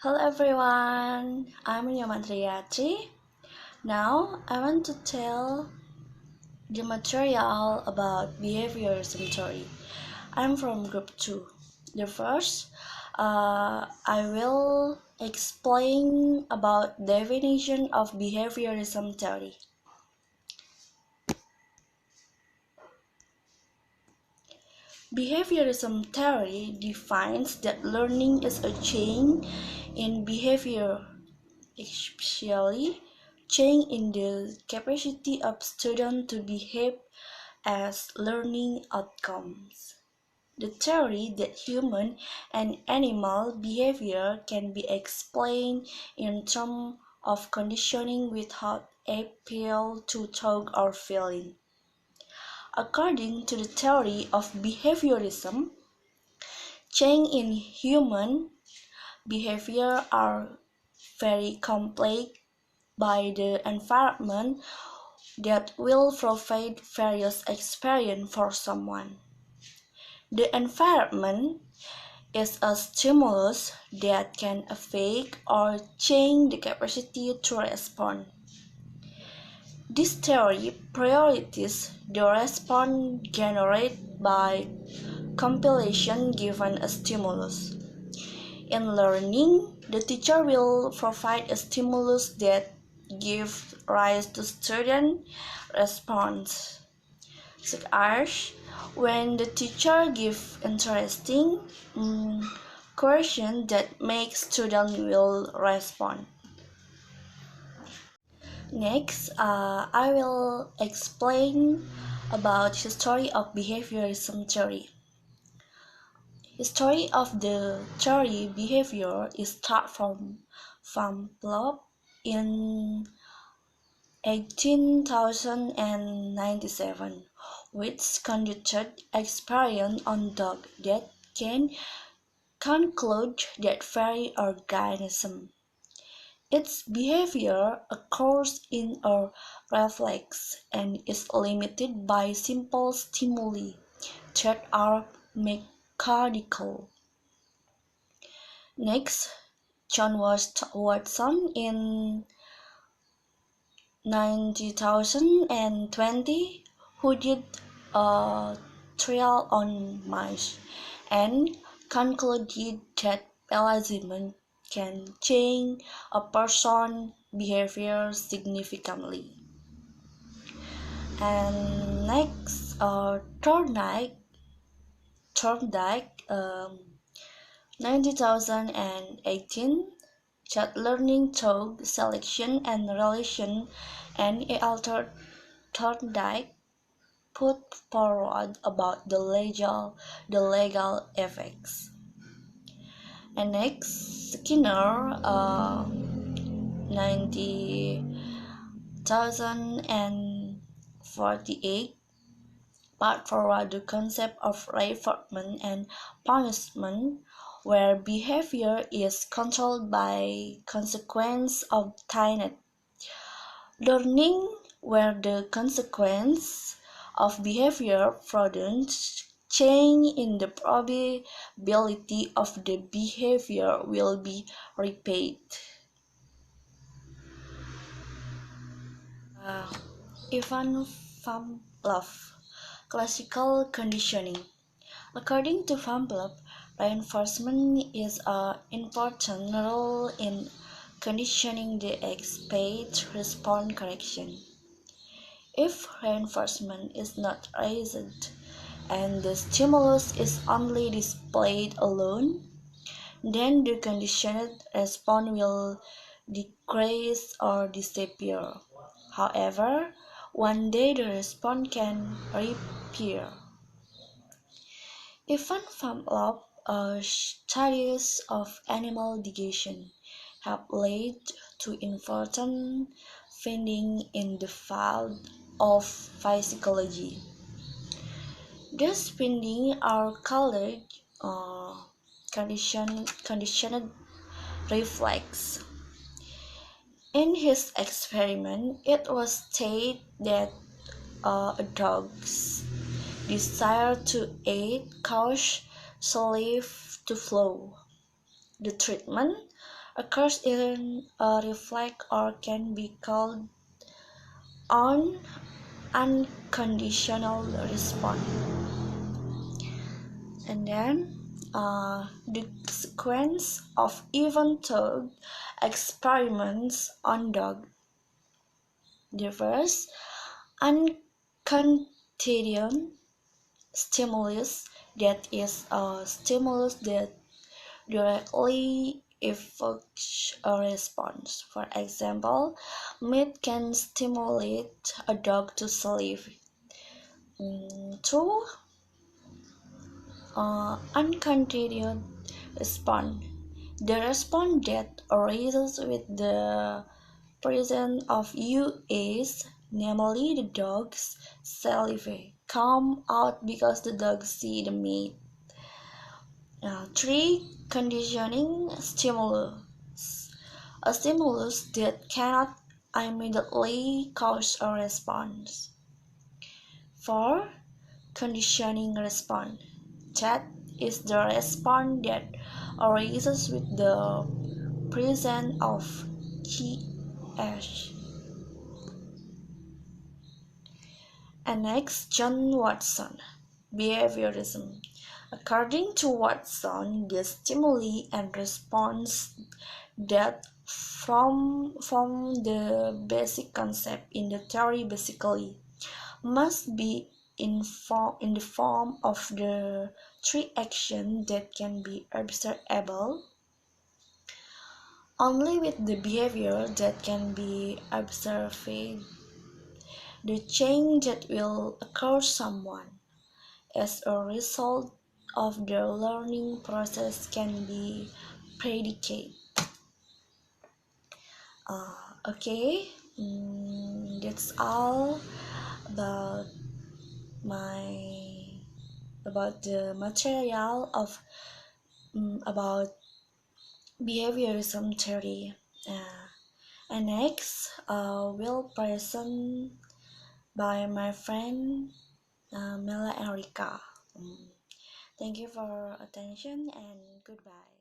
Hello everyone, I'm Nyoman Gayatri. Now I want to tell the material about behaviorism theory. I'm from group 2. The first, I will explain about definition of behaviorism theory. Behaviorism theory defines that learning is a change in behavior, especially change in the capacity of students to behave as learning outcomes. The theory that human and animal behavior can be explained in terms of conditioning without appeal to thought or feeling. According to the theory of behaviorism, change in human behavior are very complex by the environment that will provide various experience for someone. The environment is a stimulus that can affect or change the capacity to respond. This theory prioritizes the response generated by compilation given a stimulus. In learning, the teacher will provide a stimulus that gives rise to student response, such as when the teacher gives interesting question that makes student will respond. Next, I will explain about history of behaviorism theory. History of the theory behavior is start from Van Plop in 1897, which conducted experiments on dogs that can conclude that very organism. Its behavior occurs in a reflex and is limited by simple stimuli that are mechanical. Next, John Watson in 2020, who did a trial on mice and concluded that behaviorism can change a person's behavior significantly. And next, Thorndike, 2018, that learning through selection and relation, and altered Thorndike put forward about the legal effects. And next, Skinner, 90,048, put forward the concept of reinforcement and punishment, where behavior is controlled by consequence obtained. Learning, where the consequence of behavior produces change in the probability of the behavior will be repeated. Ivan Pavlov, classical conditioning. According to Pavlov, reinforcement is an important role in conditioning the expected response correction. If reinforcement is not raised and the stimulus is only displayed alone, then the conditioned response will decrease or disappear. However, one day the response can reappear. Even Pavlov studies of animal education have led to important findings in the field of physiology. These findings are called conditioned reflex. In his experiment, it was stated that a dog's desire to eat caused saliva to flow. The treatment occurs in a reflex or can be called on unconditional response. And then the sequence of even-thought experiments on dog. The first, uncontagious stimulus, that is a stimulus that directly evokes a response. For example, meat can stimulate a dog to sleep. Two, uncontagious response. The response that arises with the presence of US, namely the dog's saliva, come out because the dog see the meat. Three, conditioning stimulus. A stimulus that cannot immediately cause a response. Four, conditioning response. That is the response that arises with the presence of GH. And next, John Watson, behaviorism. According to Watson, the stimuli and response that from the basic concept in the theory basically must be in the form of the three actions that can be observable only with the behavior that can be observed. The change that will occur someone as a result of the learning process can be predicted. Okay, that's all about my about the material of about behaviorism theory. Uh, and next, will present by my friend Mela Enrica. Thank you for attention and goodbye.